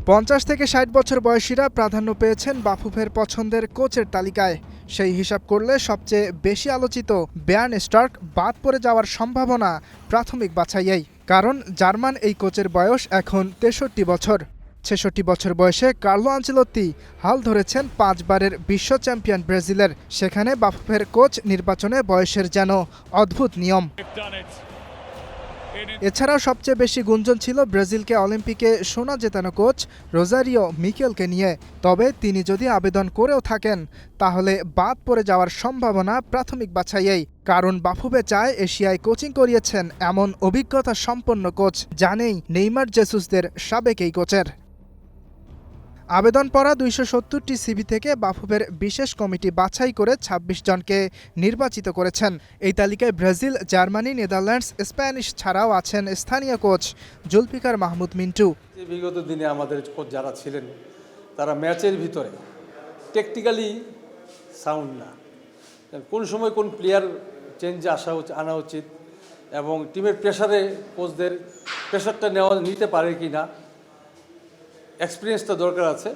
50 থেকে 60 বছর বয়সীরা প্রাধান্য পেয়েছেন বাফুফের পছন্দের কোচের তালিকায়। সেই হিসাব করলে সবচেয়ে বেশি আলোচিত বেয়ার্ন স্টার্ক বাদ পড়ে যাওয়ার সম্ভাবনা প্রাথমিক বাছাইয়েই। কারণ জার্মান এই কোচের বয়স এখন 63 বছর। 66 বছর বয়সে কার্লো আনচেলত্তি হাল ধরেছেন 5 বারের বিশ্ব চ্যাম্পিয়ন ব্রাজিলের। সেখানে বাফুফের কোচ নির্বাচনে বয়সের যেন অদ্ভুত নিয়ম। এছাড়াও সবচেয়ে বেশি গুঞ্জন ছিল ব্রাজিলকে অলিম্পিকে সোনা জেতানো কোচ রোজারিও মিকেলকে নিয়ে। তবে তিনি যদি আবেদন করেও থাকেন তাহলে বাদ পড়ে যাওয়ার সম্ভাবনা প্রাথমিক বাছাইয়েই। কারণ বাফুফে চায় এশিয়ায় কোচিং করিয়েছেন এমন অভিজ্ঞতা সম্পন্ন কোচ, জানেই নেইমার জেসুসদের সাবেক এই কোচের। আবেদন পড়া 270টি সিভি থেকে বাফুফের বিশেষ কমিটি বাছাই করে 26 জনকে নির্বাচিত করেছেন। এই তালিকায় ব্রাজিল, জার্মানি, নেদারল্যান্ডস, স্প্যানিশ ছাড়াও আছেন স্থানীয় কোচ জুলফিকার মাহমুদ মিন্টু। বিগত দিনে আমাদের কোচ যারা ছিলেন তারা ম্যাচের ভিতরে টেকনিক্যালি সাউন্ড না, কোন সময় কোন প্লেয়ার চেঞ্জ আনা উচিত এবং টিমের প্রেশারে কোচদের প্রেশারটা নিতে পারে কি না, এক্সপিরিয়েন্সটা দরকার আছে,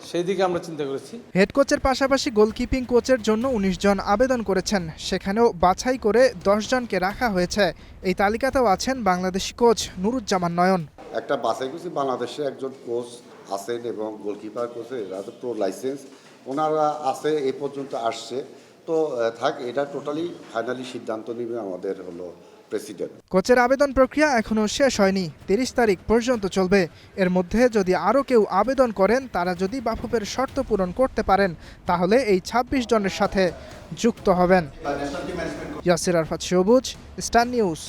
সেই দিকে আমরা চিন্তা করেছি। হেড কোচের পাশাপাশি গোলকিপিং কোচের জন্য 19 জন আবেদন করেছেন। সেখানেও বাছাই করে 10 জনকে রাখা হয়েছে। এই তালিকাতেও আছেন বাংলাদেশি কোচ নুরুজ্জামান নয়ন। একটা বাছাই করছি, বাংলাদেশে একজন কোচ আছেন এবং গোলকিপার কোচের প্রো লাইসেন্স ওনারা আছে, এ পর্যন্ত আসছে। তো থাক, এটা টোটালি ফাইনালি সিদ্ধান্ত নেবে আমাদের প্রেসিডেন্ট। কোচের আবেদন প্রক্রিয়া এখনও শেষ হয়নি, 30 তারিখ পর্যন্ত চলবে। এর মধ্যে যদি আরও কেউ আবেদন করেন, তারা যদি বাফুফের শর্ত পূরণ করতে পারেন তাহলে এই 26 জনের সাথে যুক্ত হবেন। ইয়াসির আরফাত সবুজ, স্টার নিউজ।